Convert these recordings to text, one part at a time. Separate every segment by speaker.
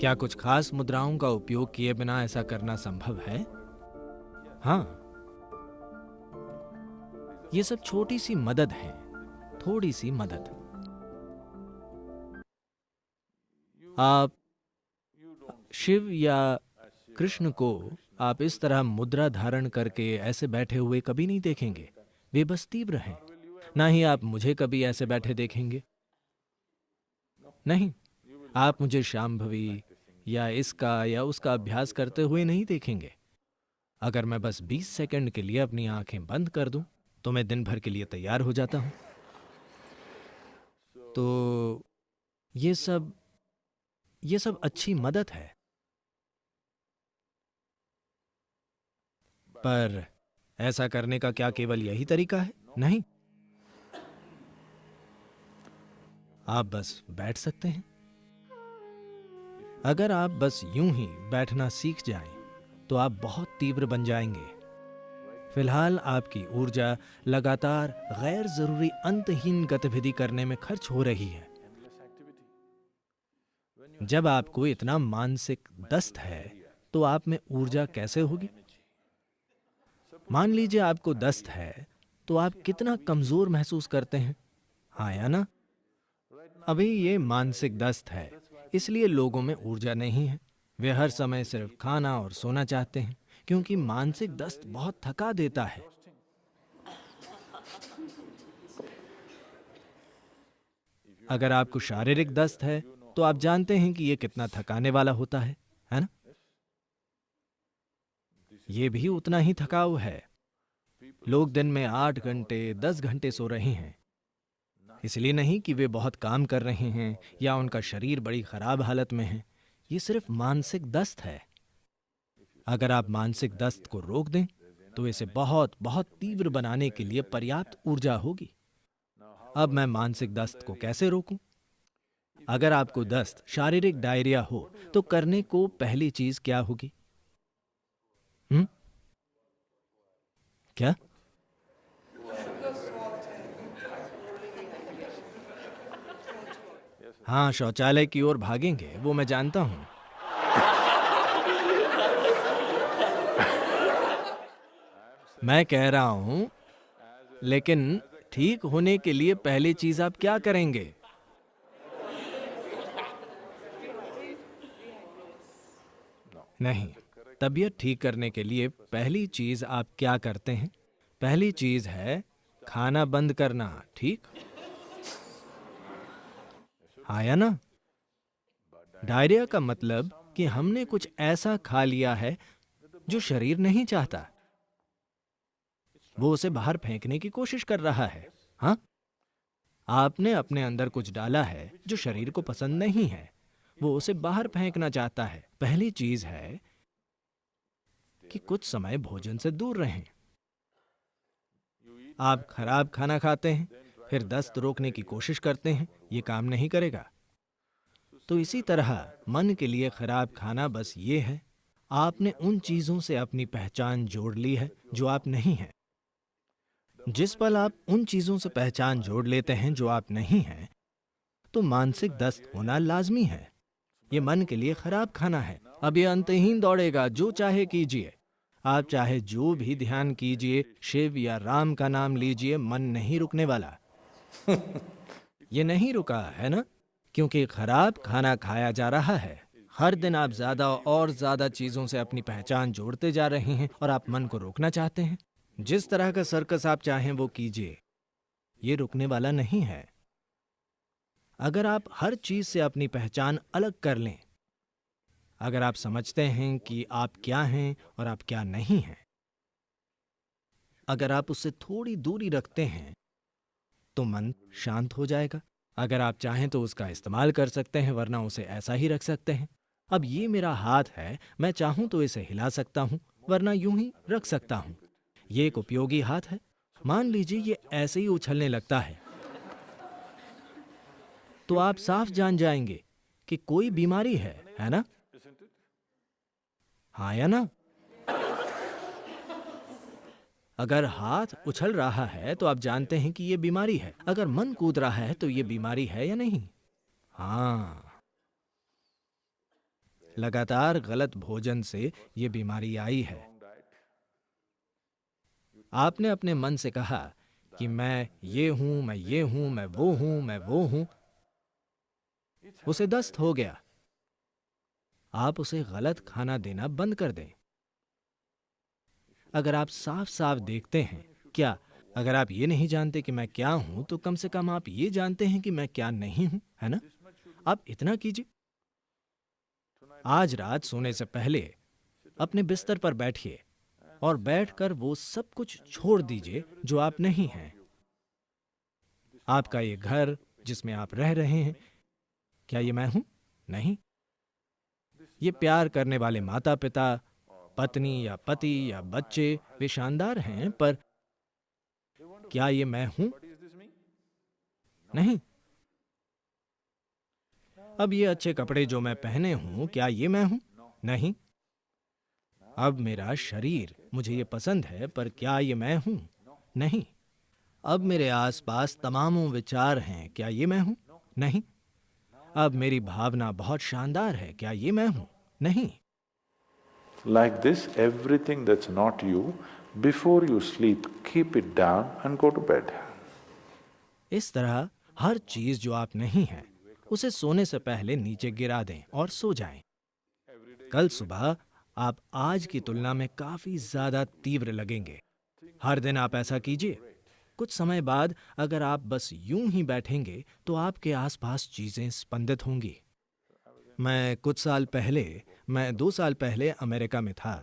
Speaker 1: क्या कुछ खास मुद्राओं का उपयोग किए बिना ऐसा करना संभव है? हाँ, ये सब छोटी सी मदद है, थोड़ी सी मदद। आप शिव या कृष्ण को आप इस तरह मुद्रा धारण करके ऐसे बैठे हुए कभी नहीं देखेंगे। वे बस तीव्र हैं। ना ही आप मुझे कभी ऐसे बैठे देखेंगे। नहीं, आप मुझे शांभवी या इसका या उसका अभ्यास करते हुए नहीं देखेंगे। अगर मैं बस 20 सेकंड के लिए अपनी आंखें बंद कर दूं, तो मैं दिन भर के लिए तैयार हो जाता हूं। तो ये सब अच्छी मदद है, पर ऐसा करने का क्या केवल यही तरीका है? नहीं, आप बस बैठ सकते हैं। अगर आप बस यूं ही बैठना सीख जाएं, तो आप बहुत तीव्र बन जाएंगे। फिलहाल आपकी ऊर्जा लगातार गैर जरूरी अंतहीन गतिविधि करने में खर्च हो रही है। जब आपको इतना मानसिक दस्त है, तो आप में ऊर्जा कैसे होगी? मान लीजिए आपको दस्त है, तो आप कितना कमजोर महसूस करते हैं, हाँ या ना? अभी ये मानसिक दस्त है, इसलिए लोगों में ऊर्जा नहीं है। वे हर समय सिर्फ खाना और सोना चाहते हैं, क्योंकि मानसिक दस्त बहुत थका देता है। अगर आपको शारीरिक दस्त है, तो आप जानते हैं कि यह कितना थकाने वाला होता है ना? यह भी उतना ही थकाऊ है। लोग दिन में 8 घंटे 10 घंटे सो रहे हैं। इसलिए नहीं कि वे बहुत काम कर रहे हैं या उनका शरीर बड़ी खराब हालत में है। ये सिर्फ मानसिक दस्त है। अगर आप मानसिक दस्त को रोक दें, तो इसे बहुत बहुत तीव्र बनाने के लिए पर्याप्त ऊर्जा होगी। अब मैं मानसिक दस्त को कैसे रोकूं? अगर आपको दस्त शारीरिक डायरिया हो, तो करने को पहली चीज क्या होगी? क्या? हाँ, शौचालय की ओर भागेंगे, वो मैं जानता हूं। मैं कह रहा हूं, लेकिन ठीक होने के लिए पहली चीज आप क्या करेंगे? नहीं, तबीयत ठीक करने के लिए पहली चीज आप क्या करते हैं? पहली चीज है खाना बंद करना, ठीक? हाँ या ना? डायरिया का मतलब कि हमने कुछ ऐसा खा लिया है जो शरीर नहीं चाहता। वो उसे बाहर फेंकने की कोशिश कर रहा है। हाँ, आपने अपने अंदर कुछ डाला है जो शरीर को पसंद नहीं है। वो उसे बाहर फेंकना चाहता है। पहली चीज है कि कुछ समय भोजन से दूर रहें। आप खराब खाना खाते हैं, फिर दस्त रोकने की कोशिश करते हैं, ये काम नहीं करेगा। तो इसी तरह मन के लिए खराब खाना बस ये है, आपने उन चीजों से अपनी पहचान जोड़ ली है जो आप नहीं हैं। जिस पल आप उन चीजों से पहचान जोड़ लेते हैं जो आप नहीं हैं, तो मानसिक दस्त होना लाजमी है। ये मन के लिए खराब खाना है। अब ये अंतहीन दौड़ेगा, जो चाहे कीजिए। आप चाहे जो भी ध्यान कीजिए, शिव या राम का नाम लीजिए, मन नहीं रुकने वाला। ये नहीं रुका है ना, क्योंकि खराब खाना खाया जा रहा है। हर दिन आप ज्यादा और ज्यादा चीजों से अपनी पहचान जोड़ते जा रहे हैं और आप मन को रोकना चाहते हैं। जिस तरह का सर्कस आप चाहें वो कीजिए, ये रुकने वाला नहीं है। अगर आप हर चीज से अपनी पहचान अलग कर लें, अगर आप समझते हैं कि आप क्या हैं और आप क्या नहीं हैं, अगर आप उससे थोड़ी दूरी रखते हैं, तो मन शांत हो जाएगा। अगर आप चाहें तो उसका इस्तेमाल कर सकते हैं, वरना उसे ऐसा ही रख सकते हैं। अब ये मेरा हाथ है, मैं चाहूं तो इसे हिला सकता हूं, वरना यूं ही रख सकता हूं। ये एक उपयोगी हाथ है। मान लीजिए ये ऐसे ही उछलने लगता है, तो आप साफ जान जाएंगे कि कोई बीमारी है ना? हाँ या ना? अगर हाथ उछल रहा है तो आप जानते हैं कि यह बीमारी है। अगर मन कूद रहा है तो यह बीमारी है या नहीं? हाँ, लगातार गलत भोजन से ये बीमारी आई है। आपने अपने मन से कहा कि मैं ये हूं, मैं ये हूं, मैं वो हूं, मैं वो हूं। उसे दस्त हो गया। आप उसे गलत खाना देना बंद कर दें। अगर आप साफ साफ देखते हैं, क्या अगर आप ये नहीं जानते कि मैं क्या हूं, तो कम से कम आप ये जानते हैं कि मैं क्या नहीं हूं, है ना? आप इतना कीजिए। आज रात सोने से पहले अपने बिस्तर पर बैठिए और बैठकर वो सब कुछ छोड़ दीजिए जो आप नहीं हैं। आपका ये घर जिसमें आप रह रहे हैं, क्या ये मैं हूं? नहीं। ये प्यार करने वाले माता पिता, पत्नी या पति या बच्चे, वे शानदार हैं, पर क्या ये मैं हूं? नहीं। अब ये अच्छे कपड़े जो मैं पहने हूं, क्या ये मैं हूं? नहीं। अब मेरा शरीर, मुझे ये पसंद है, पर क्या ये मैं हूं? नहीं। अब मेरे आसपास तमामों विचार हैं, क्या ये मैं हूं? नहीं। अब मेरी भावना बहुत शानदार है, क्या ये मैं हूं? नहीं।
Speaker 2: Like this, everything that's not you, before you sleep, keep it down and go to bed.
Speaker 1: इस तरह हर चीज जो आप नहीं हैं, उसे सोने से पहले नीचे गिरा दें और सो जाएं। कल सुबह आप आज की तुलना में काफी ज्यादा तीव्र लगेंगे। हर दिन आप ऐसा कीजिए। कुछ समय बाद अगर आप बस यूं ही बैठेंगे तो आपके आसपास चीजें स्पंदित होंगी। मैं 2 साल पहले अमेरिका में था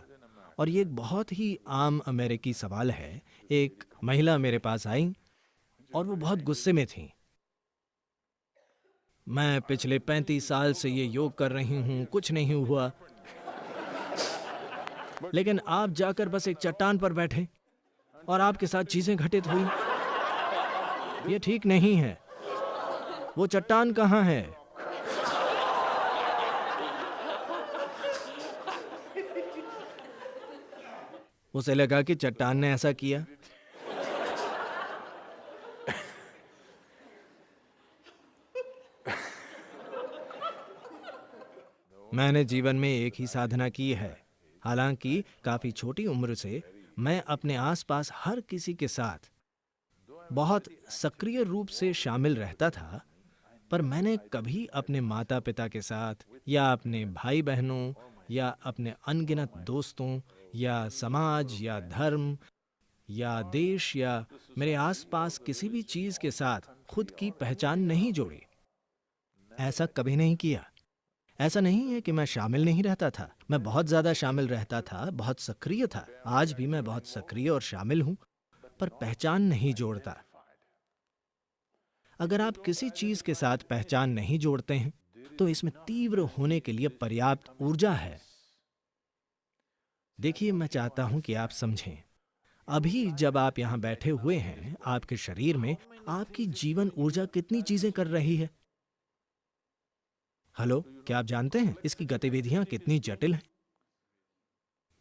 Speaker 1: और ये एक बहुत ही आम अमेरिकी सवाल है। एक महिला मेरे पास आई और वो बहुत गुस्से में थी। मैं पिछले 35 साल से ये योग कर रही हूँ, कुछ नहीं हुआ। लेकिन आप जाकर बस एक चट्टान पर बैठे और आपके साथ चीजें घटित हुई। ये ठीक नहीं है। वो चट्टान कहाँ है? उसे लगा कि चट्टान ने ऐसा किया। मैंने जीवन में एक ही साधना की है। हालांकि काफी छोटी उम्र से मैं अपने आसपास हर किसी के साथ बहुत सक्रिय रूप से शामिल रहता था, पर मैंने कभी अपने माता पिता के साथ या अपने भाई बहनों या अपने अनगिनत दोस्तों या समाज या धर्म या देश या मेरे आसपास किसी भी चीज के साथ खुद की पहचान नहीं जोड़ी। ऐसा कभी नहीं किया। ऐसा नहीं है कि मैं शामिल नहीं रहता था। मैं बहुत ज्यादा शामिल रहता था, बहुत सक्रिय था। आज भी मैं बहुत सक्रिय और शामिल हूं, पर पहचान नहीं जोड़ता। अगर आप किसी चीज के साथ पहचान नहीं जोड़ते हैं, तो इसमें तीव्र होने के लिए पर्याप्त ऊर्जा है। देखिए, मैं चाहता हूं कि आप समझें। अभी जब आप यहां बैठे हुए हैं, आपके शरीर में आपकी जीवन ऊर्जा कितनी चीजें कर रही है। हेलो, क्या आप जानते हैं इसकी गतिविधियां कितनी जटिल हैं?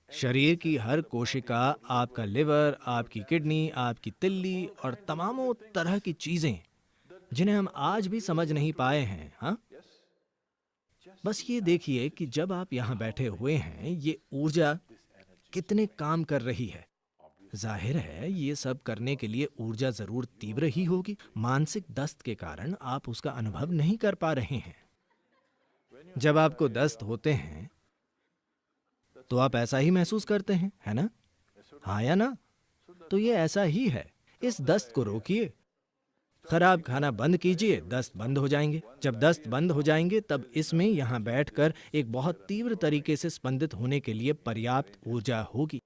Speaker 1: शरीर की हर कोशिका, आपका लिवर, आपकी किडनी, आपकी तिल्ली और तमामों तरह की चीजें जिन्हें हम आज भी समझ नहीं पाए हैं। हाँ, बस ये देखिए कि जब आप यहाँ बैठे हुए हैं, ये ऊर्जा कितने काम कर रही है। जाहिर है ये सब करने के लिए ऊर्जा जरूर तीव्र ही होगी। मानसिक दस्त के कारण आप उसका अनुभव नहीं कर पा रहे हैं। जब आपको दस्त होते हैं तो आप ऐसा ही महसूस करते हैं, है ना? हाँ या ना? तो ये ऐसा ही है। इस दस्त को रोकिए, खराब खाना बंद कीजिए, दस्त बंद हो जाएंगे। जब दस्त बंद हो जाएंगे, तब इसमें यहाँ बैठकर एक बहुत तीव्र तरीके से स्पंदित होने के लिए पर्याप्त ऊर्जा होगी।